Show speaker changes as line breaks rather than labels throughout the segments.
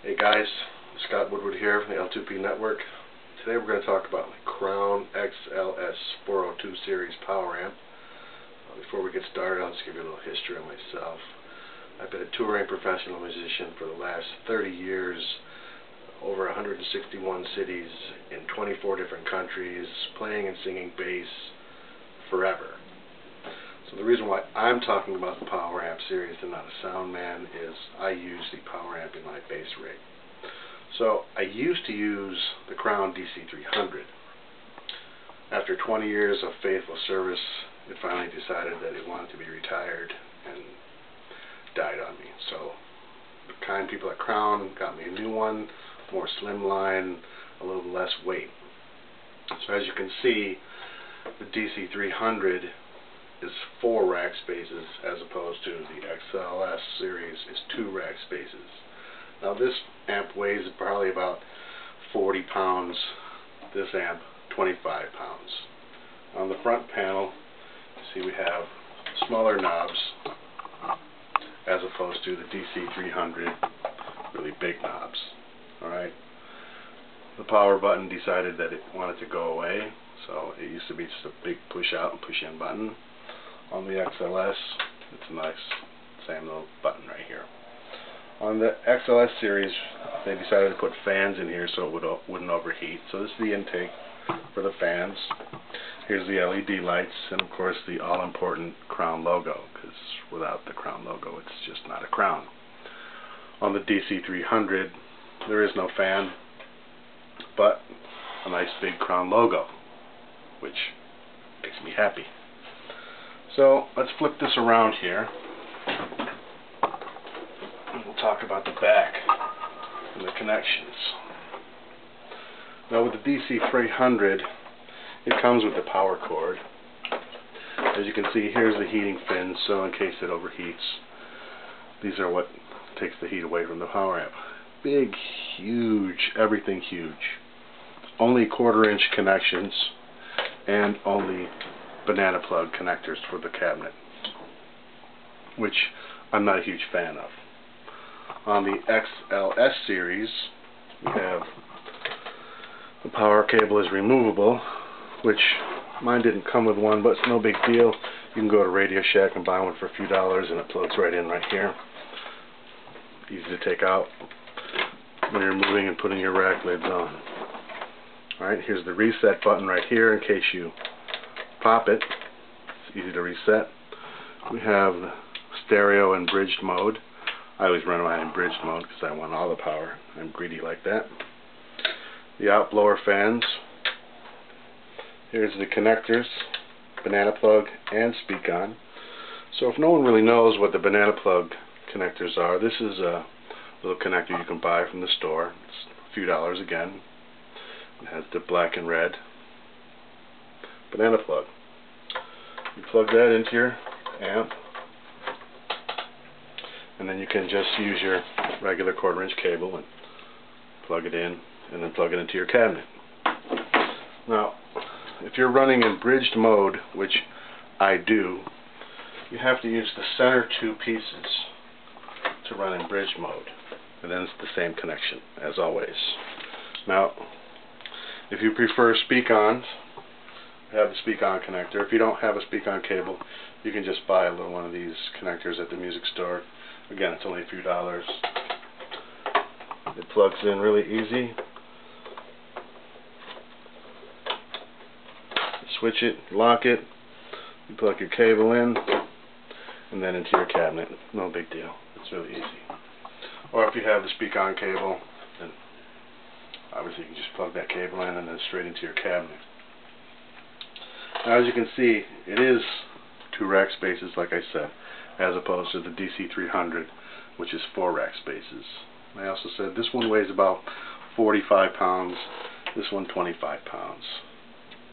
Hey guys, Scott Woodward here from the L2P Network. Today we're going to talk about my Crown XLS 402 series power amp. Before we get started, I'll just give you a little history of myself. I've been a touring professional musician for the last 30 years, over 161 cities in 24 different countries, playing and singing bass forever. So the reason why I'm talking about the power amp series and not a sound man is I use the power amp in my bass rig. So I used to use the Crown DC300. After 20 years of faithful service, it finally decided that it wanted to be retired and died on me. So the kind people at Crown got me a new one, more slimline, a little less weight. So as you can see, the DC300 is 4 rack spaces as opposed to the XLS series is 2 rack spaces. Now this amp weighs probably about 40 pounds, this amp 25 pounds. On the front panel, you see we have smaller knobs as opposed to the DC300 really big knobs. Alright, the power button decided that it wanted to go away, so it used to be just a big push out and push in button. On the XLS, it's a nice same little button right here. On the XLS series, they decided to put fans in here so it wouldn't overheat. So this is the intake for the fans. Here's the LED lights, and of course the all-important Crown logo, because without the Crown logo it's just not a Crown. On the DC300, there is no fan, but a nice big Crown logo, which makes me happy. So let's flip this around here and we'll talk about the back and the connections. Now with the DC300, it comes with the power cord. As you can see, here's the heating fins, so in case it overheats, these are what takes the heat away from the power amp. Big, huge, everything huge. Only 1/4-inch connections and only banana plug connectors for the cabinet, which I'm not a huge fan of. On the XLS series, we have the power cable is removable, which mine didn't come with one, but it's no big deal. You can go to Radio Shack and buy one for a few dollars, and it plugs right in right here. Easy to take out when you're moving and putting your rack lids on. Alright, here's the reset button right here in case you pop it. It's easy to reset. We have the stereo and bridged mode. I always run mine in bridged mode because I want all the power. I'm greedy like that. The outblower fans. Here's the connectors, banana plug and speak on. So if no one really knows what the banana plug connectors are, this is a little connector you can buy from the store. It's a few dollars again. It has the black and red banana plug. You plug that into your amp, and then you can just use your regular 1/4-inch cable and plug it in, and then plug it into your cabinet. Now, if you're running in bridged mode, which I do, you have to use the center 2 pieces to run in bridged mode, and then it's the same connection as always. Now, if you prefer speak-ons, have the speak-on connector. If you don't have a speak-on cable, you can just buy a little one of these connectors at the music store. Again, it's only a few dollars. It plugs in really easy. You switch it, lock it, you plug your cable in, and then into your cabinet. No big deal. It's really easy. Or if you have the speak-on cable, then obviously you can just plug that cable in and then straight into your cabinet. Now, as you can see, it is 2 rack spaces, like I said, as opposed to the DC300, which is 4 rack spaces. I also said this one weighs about 45 pounds, this one 25 pounds.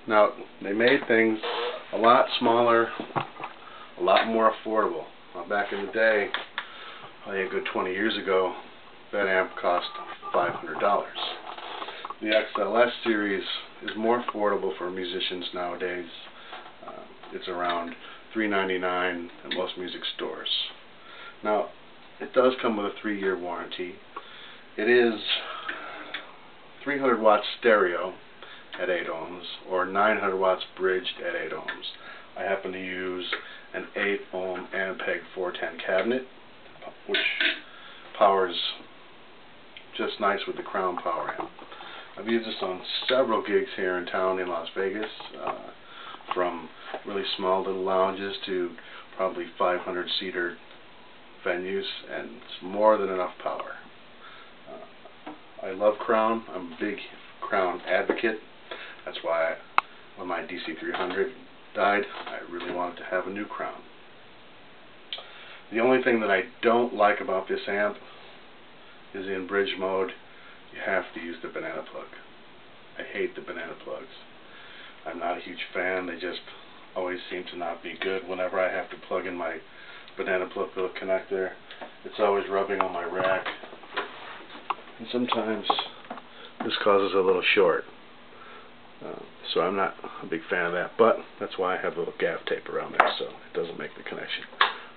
Now, they made things a lot smaller, a lot more affordable. Now, back in the day, probably a good 20 years ago, that amp cost $500. The XLS series is more affordable for musicians nowadays. It's around $3.99 at most music stores. Now, it does come with a 3-year warranty, It is 300 watts stereo at 8 ohms or 900 watts bridged at 8 ohms. I happen to use an 8 ohm Ampeg 410 cabinet, which powers just nice with the Crown power amp. I've used this on several gigs here in town in Las Vegas, from really small little lounges to probably 500-seater venues, and it's more than enough power. I love Crown. I'm a big Crown advocate. That's why when my DC300 died, I really wanted to have a new Crown. The only thing that I don't like about this amp is in bridge mode, you have to use the banana plug. I hate the banana plugs. I'm not a huge fan. They just always seem to not be good. Whenever I have to plug in my banana plug connector, it's always rubbing on my rack. And sometimes this causes a little short. So I'm not a big fan of that, but that's why I have a little gaff tape around there so it doesn't make the connection.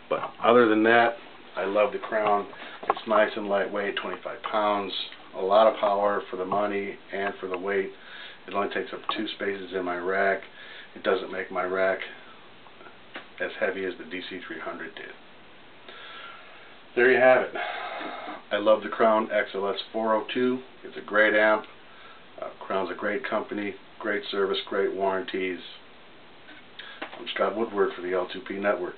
But other than that, I love the Crown. It's nice and lightweight, 25 pounds, a lot of power for the money and for the weight. It only takes up 2 spaces in my rack. It doesn't make my rack as heavy as the DC300 did. There you have it. I love the Crown XLS 402. It's a great amp. Crown's a great company, great service, great warranties. I'm Scott Woodward for the L2P Network.